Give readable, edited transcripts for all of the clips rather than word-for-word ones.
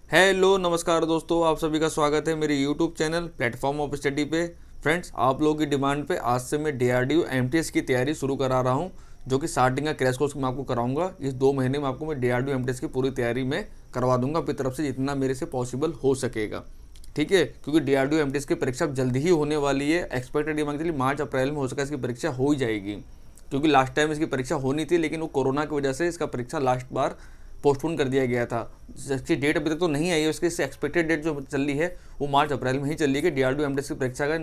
Hello नमस्कार दोस्तों, आप सभी का स्वागत है मेरे YouTube channel platform of study पे। फ्रेंड्स, आप लोगों की डिमांड पे आज से मैं डीआरडीओ एमटीएस की तैयारी शुरू करा रहा हूँ, जो कि स्टार्टिंग का क्रैश कोर्स मैं आपको कराऊंगा। इस 2 महीने में आपको मैं डीआरडीओ एमटीएस की पूरी तैयारी में करवा दूंगा अपनी तरफ से, जितना मेरे से पॉसिबल हो सकेगा। ठीक है, क्योंकि डीआरडीओ एमटीएस की परीक्षा अब जल्दी ही होने वाली है। एक्सपेक्टेड ये मान के चलिए मार्च अप्रैल में हो सका इसकी परीक्षा हो ही जाएगी, क्योंकि लास्ट टाइम इसकी परीक्षा होनी थी, लेकिन वो कोरोना की वजह से इसका परीक्षा लास्ट बार पोस्टपोन कर दिया गया था। जिसकी डेट अभी तक तो नहीं आई है, उसकी एक्सपेक्टेड डेट जो चल रही है वो मार्च अप्रैल में ही चल रही है कि डीआरडीओ एमटीएस की परीक्षा का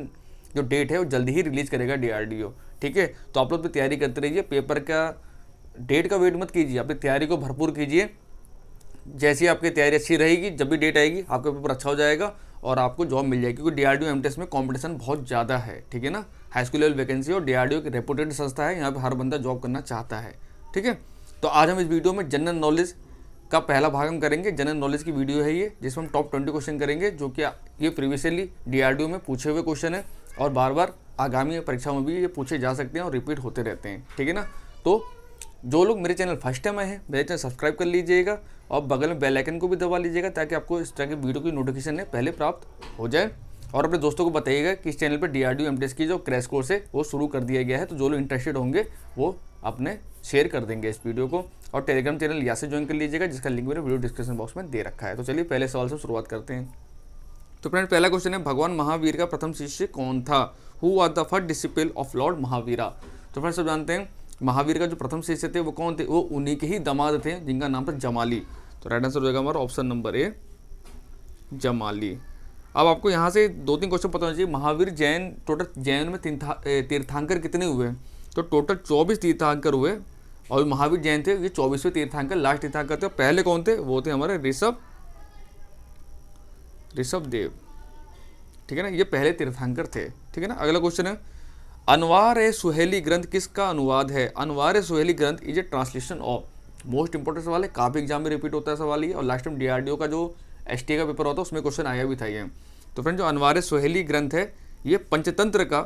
जो डेट है वो जल्दी ही रिलीज करेगा डीआरडीओ। ठीक है, तो आप लोग तो तैयारी करते रहिए। पेपर का डेट का वेट मत कीजिए, अपनी तैयारी को भरपूर कीजिए। जैसी आपकी तैयारी अच्छी रहेगी, जब भी डेट आएगी आपका पेपर अच्छा हो जाएगा और आपको जॉब मिल जाएगी, क्योंकि डीआरडीओ एमटीएस में कंपटीशन बहुत ज़्यादा है। ठीक है ना, हाई स्कूल लेवल वैकेंसी और डीआरडीओ की रेपुटेड संस्था है, यहाँ पे हर बंदा जॉब करना चाहता है। ठीक है, तो आज हम इस वीडियो में जनरल नॉलेज का पहला भाग हम करेंगे। जनरल नॉलेज की वीडियो है ये, जिसमें हम टॉप 20 क्वेश्चन करेंगे, जो कि ये प्रीवियसली डीआरडीओ में पूछे हुए क्वेश्चन है और बार बार आगामी परीक्षाओं में भी ये पूछे जा सकते हैं और रिपीट होते रहते हैं। ठीक है ना, तो जो लोग मेरे चैनल फर्स्ट टाइम आए हैं, मेरे चैनल सब्सक्राइब कर लीजिएगा और बगल में बेल आइकन को भी दबा लीजिएगा, ताकि आपको इस तरह की वीडियो की नोटिफिकेशन है पहले प्राप्त हो जाए। और अपने दोस्तों को बताइएगा कि इस चैनल पर डीआरडीओ एमटीएस की जो क्रैश कोर्स है वो शुरू कर दिया गया है, तो जो लोग इंटरेस्टेड होंगे वो अपने शेयर कर देंगे इस वीडियो को। और टेलीग्राम चैनल यहाँ से ज्वाइन कर लीजिएगा, जिसका लिंक मेरे वीडियो डिस्क्रिप्शन बॉक्स में दे रखा है। तो चलिए पहले सवाल से शुरुआत करते हैं। तो फ्रेंड, पहला क्वेश्चन है, भगवान महावीर का प्रथम शिष्य कौन था? Who was the first disciple of Lord Mahavira? तो फ्रेंड, सब जानते हैं महावीर का जो प्रथम शिष्य थे वो कौन थे? वो उन्हीं के ही दामाद थे, जिनका नाम था जमाली। तो राइट आंसर हो जाएगा हमारा ऑप्शन नंबर ए, जमाली। अब आपको यहाँ से 2-3 क्वेश्चन पता होना चाहिए। महावीर जैन, टोटल जैन में तीर्थांकर कितने हुए? तो टोटल 24 तीर्थांकर हुए, और महावीर जैन थे ये 24वें तीर्थांकर, लास्ट तीर्थांकर थे। पहले कौन थे? वो थे हमारे ऋषभ देव। ठीक है ना, ये पहले तीर्थांकर थे। ठीक है ना, अगला क्वेश्चन है, अनवार ए सुहेली ग्रंथ किसका अनुवाद है? अनवार ए सुहेली ग्रंथ is a translation of. Most important सवाल है, काफी एग्जाम में रिपीट होता है सवाल ये, और लास्ट टाइम डीआरडीओ का जो एसटी का पेपर होता है उसमें क्वेश्चन आया भी था ये। तो फ्रेंड, जो अनवार ए सुहेली ग्रंथ है ये पंचतंत्र का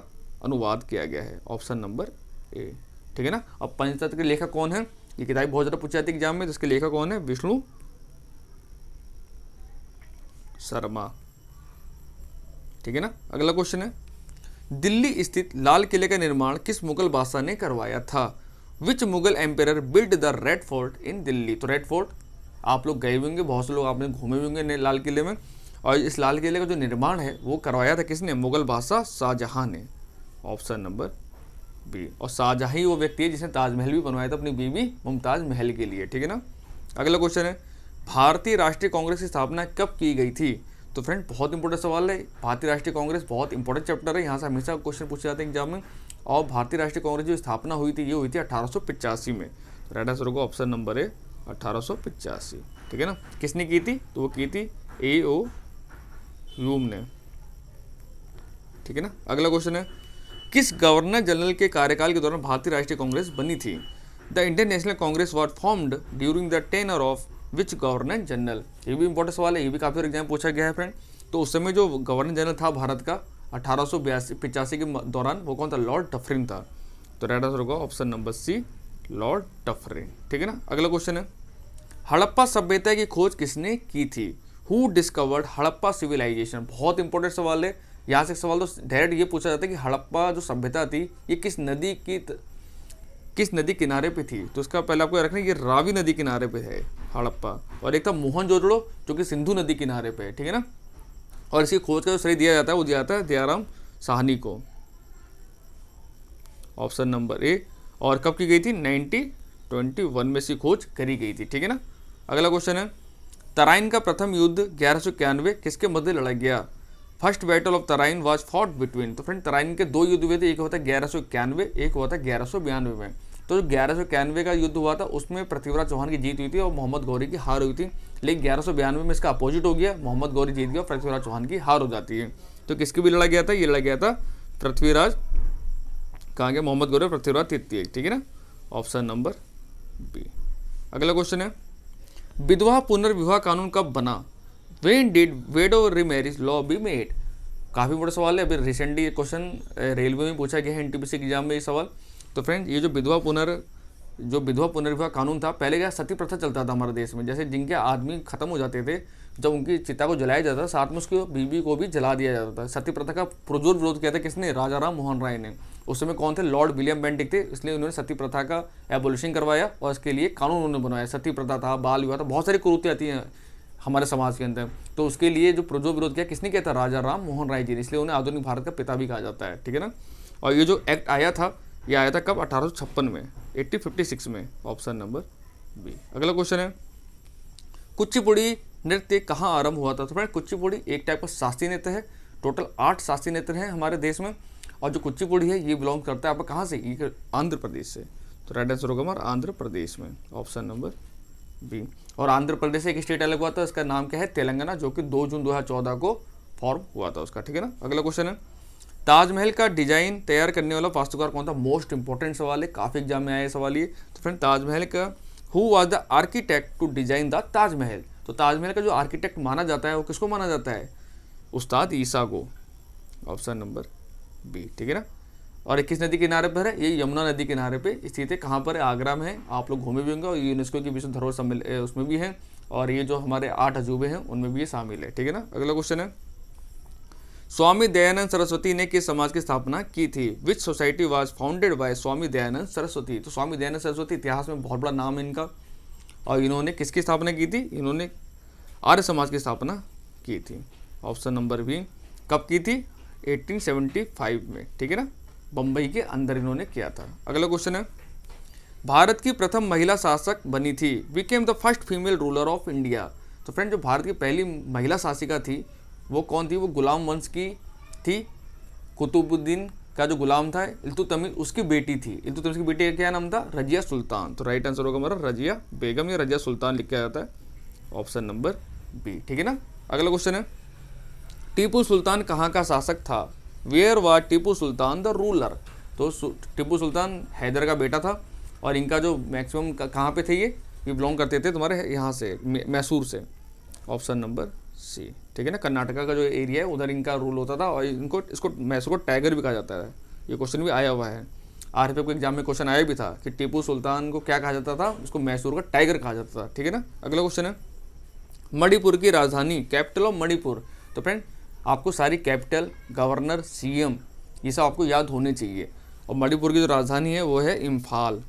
अनुवाद किया गया है, ऑप्शन नंबर ए। ठीक है ना, अब पंचतंत्र के लेखक कौन है? ये किताब बहुत ज़्यादा पूछी जाती है एग्जाम में, जिसके लेखक कौन है? विष्णु शर्मा। ठीक है ना, अगला क्वेश्चन है, दिल्ली स्थित लाल किले का निर्माण किस मुगल बादशाह ने करवाया था? Which Mughal emperor build the Red Fort in Delhi? तो रेड फोर्ट आप लोग गए होंगे, बहुत से लोग आपने घूमे होंगे लाल किले में, और इस लाल किले का जो निर्माण है वो करवाया था किसने? मुगल बादशाह शाहजहां ने, ऑप्शन नंबर बी। और शाहजहां ही वो व्यक्ति है जिसने ताजमहल भी बनवाया था अपनी बीवी मुमताज महल के लिए। ठीक है ना, अगला क्वेश्चन है, भारतीय राष्ट्रीय कांग्रेस की स्थापना कब की गई थी? तो फ्रेंड, बहुत इंपॉर्टेंट सवाल है। भारतीय राष्ट्रीय कांग्रेस बहुत इंपॉर्टेंट चैप्टर है, यहाँ से हमेशा क्वेश्चन पूछे जाते हैं एग्जाम में। और भारतीय राष्ट्रीय कांग्रेस जो स्थापना हुई थी ये हुई थी 1885 में। तो राइट आंसर होगा ऑप्शन नंबर है 1885। ठीक है ना, किसने की थी? तो वो की थी A.O. ह्यूम ने। ठीक है ना, अगला क्वेश्चन है, किस गवर्नर जनरल के कार्यकाल के दौरान भारतीय राष्ट्रीय कांग्रेस बनी थी? The Indian National Congress was formed during the tenure of which governor general? ये भी इंपॉर्टेंट सवाल है, ये भी काफी एग्जाम पूछा गया है फ्रेंड। तो उस समय जो गवर्नर जनरल था भारत का 1885 के दौरान, वो कौन था? लॉर्ड डफरिन था। तो राइट आंसर होगा option number C, Lord Dufferin. ठीक है ना, अगला क्वेश्चन है, हड़प्पा सभ्यता की खोज किसने की थी? Who discovered Harappa civilization? बहुत इंपॉर्टेंट सवाल है। यहाँ से सवाल तो डायरेक्ट ये पूछा जाता है कि हड़प्पा जो सभ्यता थी ये किस नदी किनारे पे थी? तो इसका पहले आपको रखना है, ये रावी नदी किनारे पे है हड़प्पा, और एक था मोहनजोदड़ो जो कि सिंधु नदी किनारे पे है। ठीक है ना, और इसकी खोज का जो श्रेय दिया जाता है वो दिया जाता है दयाराम साहनी को, ऑप्शन नंबर ए। और कब की गई थी? 1921 में इसकी खोज करी गई थी। ठीक है ना, अगला क्वेश्चन है, तराइन का प्रथम युद्ध 1191 किसके मध्य लड़ा गया? First battle of Tarain was fought between. तो फ्रेंड, तराइन के 2 युद्ध हुए थे, एक हुआ था 1191, एक हुआ था 1192 में। तो जो 1191 का युद्ध हुआ था उसमें पृथ्वीराज चौहान की जीत हुई थी और मोहम्मद गौरी की हार हुई थी। लेकिन 1192 में इसका अपोजिट हो गया, मोहम्मद गौरी जीत गया, पृथ्वीराज चौहान की हार हो जाती है। तो किसके भी लड़ा गया था? ये लड़ा गया था पृथ्वीराज, कहाँ गया? मोहम्मद गौरी, पृथ्वीराज तृतीय। ठीक है ना, ऑप्शन नंबर बी। अगला क्वेश्चन है, विधवा पुनर्विवाह कानून कब बना? When did widow remarriage law be made? काफ़ी बड़ा सवाल है, अभी रिसेंटली क्वेश्चन रेलवे में पूछा गया है एनटीपीसी एग्जाम में ये सवाल। तो फ्रेंड्स, ये जो विधवा जो विधवा पुनर्विवाह कानून था, पहले क्या सती प्रथा चलता था हमारे देश में, जैसे जिनके आदमी खत्म हो जाते थे, जब उनकी चिता को जलाया जाता था साथ में उसकी बीवी को भी जला दिया जाता था। सती प्रथा का पुरजोर विरोध किया था किसने? राजा राम मोहन राय ने। उस समय कौन थे? लॉर्ड विलियम बेंटिक थे, इसलिए उन्होंने सती प्रथा का एबोलिशन करवाया और इसके लिए कानून उन्होंने बनवाया। सती प्रथा था, बाल विवाह था, बहुत सारी कुरीतियाँ आती हैं हमारे समाज के अंदर, तो उसके लिए जो पुरजोर विरोध किया किसने किया था? राजा राम मोहन राय जी ने, इसलिए उन्हें आधुनिक भारत का पिता भी कहा जाता है, ठीक है ना। और ये जो एक्ट आया था, ये आया था कब? 1856 में, 1856 में, ऑप्शन नंबर बी। अगला क्वेश्चन है, कुचिपुड़ी नृत्य कहाँ आरंभ हुआ था? तो फ्रेंड कुचिपुड़ी एक टाइप का शास्त्रीय नृत्य है, टोटल 8 शास्त्रीय नृत्य हैं हमारे देश में, और जो कुचिपुड़ी है ये बिलोंग करता है आपका कहाँ से? ये आंध्र प्रदेश से। तो राइट आंसर होगा हमारा आंध्र प्रदेश में, ऑप्शन नंबर बी। और आंध्र प्रदेश से एक स्टेट अलग हुआ था, इसका नाम क्या है? तेलंगाना, जो कि 2 जून 2014 को फॉर्म हुआ था उसका, ठीक है ना। अगला क्वेश्चन है, ताजमहल का डिजाइन तैयार करने वाला वास्तुकार कौन था? मोस्ट इंपॉर्टेंट सवाल है, काफी एग्जाम में आया है सवाल ये। तो फ्रेंड ताजमहल का who was the architect to design the Taj Mahal? तो ताजमहल का जो आर्किटेक्ट माना जाता है वो किसको माना जाता है? उस्ताद ईसा को, ऑप्शन नंबर बी, ठीक है ना। और किस नदी किनारे पर है? ये यमुना नदी किनारे पे स्थित है। कहाँ पर है? आगरा में है। आप लोग घूमे भी होंगे, और यूनेस्को की विश्व धरोहर सम्मेलन उसमें भी है, और ये जो हमारे 8 अजूबे हैं उनमें भी ये शामिल है, ठीक है ना। अगला क्वेश्चन है, स्वामी दयानंद सरस्वती ने किस समाज की स्थापना की थी? विच society was founded by Swami Dayanand Saraswati? तो स्वामी दयानंद सरस्वती इतिहास में बहुत बड़ा नाम है इनका, और इन्होंने किसकी स्थापना की थी? इन्होंने आर्य समाज की स्थापना की थी, ऑप्शन नंबर बी। कब की थी? 1875 में, ठीक है ना, बम्बई के अंदर इन्होंने किया था। अगला क्वेश्चन है, भारत की प्रथम महिला शासक बनी थी, became the first female ruler of India? तो फ्रेंड जो भारत की पहली महिला शासिका थी वो कौन थी? वो गुलाम वंश की थी, कुतुबुद्दीन का जो गुलाम था इल्तुतमिश, उसकी बेटी थी। इल्तुतमिश की बेटी का क्या नाम था? रजिया सुल्तान। तो राइट आंसर होगा हमारा रजिया बेगम या रजिया सुल्तान लिख के जाता है, ऑप्शन नंबर बी, ठीक है ना। अगला क्वेश्चन है, टीपू सुल्तान कहाँ का शासक था? Where was Tipu Sultan the ruler? तो टीपू सुल्तान हैदर का बेटा था, और इनका जो मैक्सिमम कहाँ पे थे? ये बिलोंग करते थे तुम्हारे यहाँ से, मैसूर से, ऑप्शन नंबर सी, ठीक है ना। कर्नाटका का जो एरिया है उधर इनका रूल होता था, और इसको मैसूर को टाइगर भी कहा जाता है। ये क्वेश्चन भी आया हुआ है, आरपीएफ को एग्जाम में क्वेश्चन आया भी था कि टीपू सुल्तान को क्या कहा जाता था? उसको मैसूर का टाइगर कहा जाता था, ठीक है ना। अगला क्वेश्चन है, मणिपुर की राजधानी, कैपिटल ऑफ मणिपुर? तो फ्रेंड आपको सारी कैपिटल, गवर्नर, सीएम ये सब आपको याद होने चाहिए, और मणिपुर की जो राजधानी है वो है Imphal,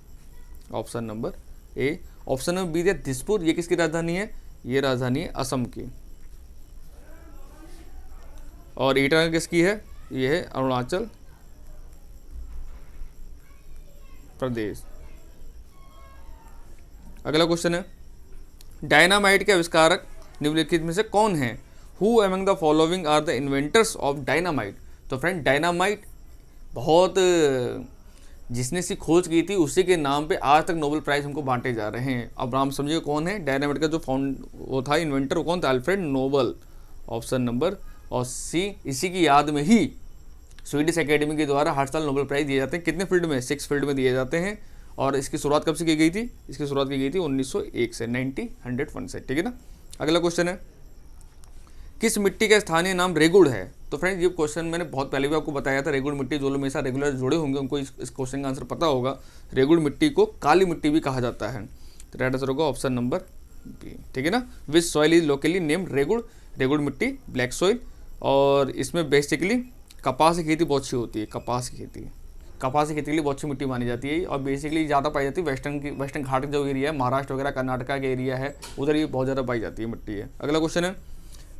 option number A. Option number B है दिसपुर, ये किसकी राजधानी है? ये राजधानी है असम की। और ईटानगर किसकी है? ये है अरुणाचल प्रदेश। अगला क्वेश्चन है, डायनामाइट के आविष्कारक निम्नलिखित में से कौन है? Who among the following are the inventors of dynamite? तो फ्रेंड डायनामाइट बहुत जिसने इसकी खोज की थी उसी के नाम पे आज तक नोबेल प्राइज हमको बांटे जा रहे हैं। अब नाम समझिए कौन है डायनामाइट का जो वो था इन्वेंटर, वो कौन था? अल्फ्रेड नोबल, ऑप्शन नंबर और सी। इसी की याद में ही स्वीडिश एकेडमी के द्वारा हर साल नोबेल प्राइज दिए जाते हैं। कितने फील्ड में? 6 फील्ड में दिए जाते हैं। और इसकी शुरुआत कब से की गई थी? इसकी शुरुआत की गई थी 1901 से, 1901 से, ठीक है ना। अगला क्वेश्चन है, किस मिट्टी का स्थानीय नाम रेगुड़ है? तो फ्रेंड्स ये क्वेश्चन मैंने बहुत पहले भी आपको बताया था। रेगुड़ मिट्टी, जो लोग मेरे साथ रेगुलर जुड़े होंगे उनको इस क्वेश्चन का आंसर पता होगा। रेगुड़ मिट्टी को काली मिट्टी भी कहा जाता है। तो राइट आंसर होगा ऑप्शन नंबर बी, ठीक है ना। विच सॉइल इज लोकली नेम रेगुड़? रेगुड़ मिट्टी ब्लैक सॉइल, और इसमें बेसिकली कपास की खेती बहुत अच्छी होती है। कपास की खेती के लिए बहुत अच्छी मिट्टी मानी जाती है, और बेसिकली ज़्यादा पाई जाती है वेस्टर्न घाट का जो एरिया है, महाराष्ट्र वगैरह कर्नाटका के एरिया है, उधर ये बहुत ज़्यादा पाई जाती है मिट्टी है। अगला क्वेश्चन है,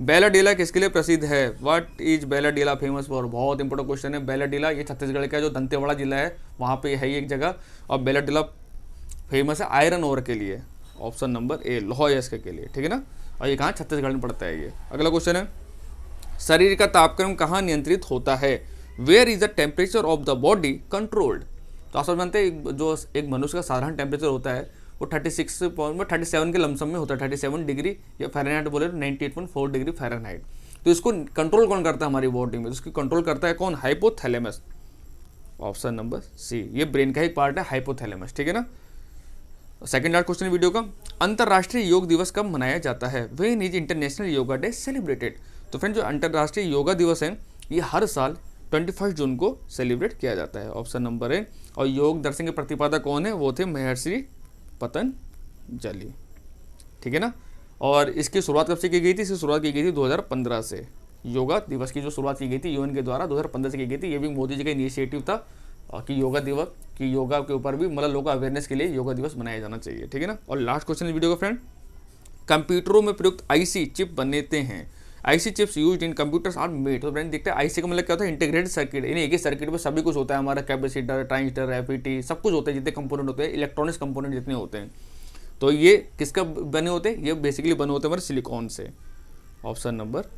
बैलाडीला किसके लिए प्रसिद्ध है? What is Bailadila famous for? बहुत इंपॉर्टेंट क्वेश्चन है। बैलाडीला ये छत्तीसगढ़ का जो दंतेवाड़ा जिला है वहाँ पे है ये एक जगह, और बैलाडीला फेमस है आयरन ओर के लिए, ऑप्शन नंबर ए, लौह अयस्क के लिए, ठीक है ना। और ये कहाँ? छत्तीसगढ़ में पड़ता है ये। अगला क्वेश्चन है, शरीर का तापक्रम कहाँ नियंत्रित होता है? Where is the temperature of the body controlled? तो आप सब जानते हैं जो एक मनुष्य का साधारण टेम्परेचर होता है वो 37 के लमसम में होता है, 37 डिग्री या फ़ारेनहाइट बोले तो 98.4 डिग्री फ़ारेनहाइट। तो इसको कंट्रोल कौन करता है हमारी बॉडी में? तो इसकी कंट्रोल करता है कौन? Hypothalamus, option number C. ये ब्रेन का एक पार्ट है हाइपोथैलेमस, ठीक है ना। सेकंड लास्ट क्वेश्चन वीडियो का, अंतर्राष्ट्रीय योग दिवस कब मनाया जाता है? When is international yoga day celebrated? तो फ्रेंड जो अंतर्राष्ट्रीय योगा दिवस है ये हर साल 21 जून को सेलिब्रेट किया जाता है, ऑप्शन नंबर ए। और योग दर्शन के प्रतिपादक कौन है, वो थे महर्षि पतंजलि, ठीक है ना। और इसकी शुरुआत कब से की गई थी, इसकी शुरुआत की गई थी 2015 से। योगा दिवस की जो शुरुआत की गई थी यूएन के द्वारा 2015 से की गई थी। ये भी मोदी जी का इनिशिएटिव था कि योगा दिवस की योगा के ऊपर भी मतलब लोगों को अवेयरनेस के लिए योगा दिवस मनाया जाना चाहिए, ठीक है ना। और लास्ट क्वेश्चन वीडियो का फ्रेंड, कंप्यूटरों में प्रयुक्त आईसी चिप बनते हैं, IC chips used in computers are made. तो फ्रेंड देखते हैं आईसी का मतलब क्या होता है, इंटीग्रेटेड सर्किट, यानी एक ही सर्किट में सभी कुछ होता है, हमारा कैपेसिटर, ट्रांजिस्टर, एफईटी सब कुछ होता है, जितने कंपोनेंट होते हैं, इलेक्ट्रॉनिक्स कंपोनेंट जितने होते हैं। तो ये किसका बने होते हैं, ये बेसिकली बने होते हैं हमारे सिलिकॉन से, ऑप्शन नंबर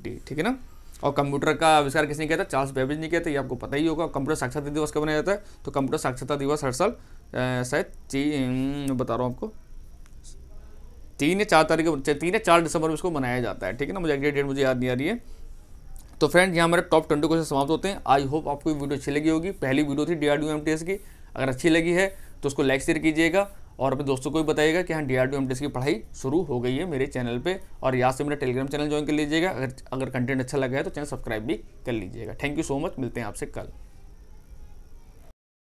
डी, ठीक है ना। और कंप्यूटर का आविष्कार किसने किया था, चार्ल्स बेबेज ने किया था, ये आपको पता ही होगा। कंप्यूटर साक्षरता दिवस कब मनाया जाता है, तो कंप्यूटर साक्षरता दिवस हर साल शायद बता रहा हूँ आपको 3 या 4 दिसंबर में इसको मनाया जाता है, ठीक है ना। मुझे एग्जैक्ट डेट मुझे याद नहीं आ रही है। तो फ्रेंड यहाँ हमारे टॉप 20 क्वेश्चन समाप्त होते हैं। आई होप आपको वीडियो अच्छी लगी होगी। पहली वीडियो थी DRDO MTS की। अगर अच्छी लगी है तो उसको लाइक शेयर कीजिएगा और अपने दोस्तों को भी बताइएगा कि हाँ DRDO MTS की पढ़ाई शुरू हो गई है मेरे चैनल पे। और यहाँ से मेरा टेलीग्राम चैनल ज्वाइन कर लीजिएगा। अगर कंटेंट अच्छा लगा है तो चैनल सब्सक्राइब भी कर लीजिएगा। थैंक यू सो मच, मिलते हैं आपसे कल।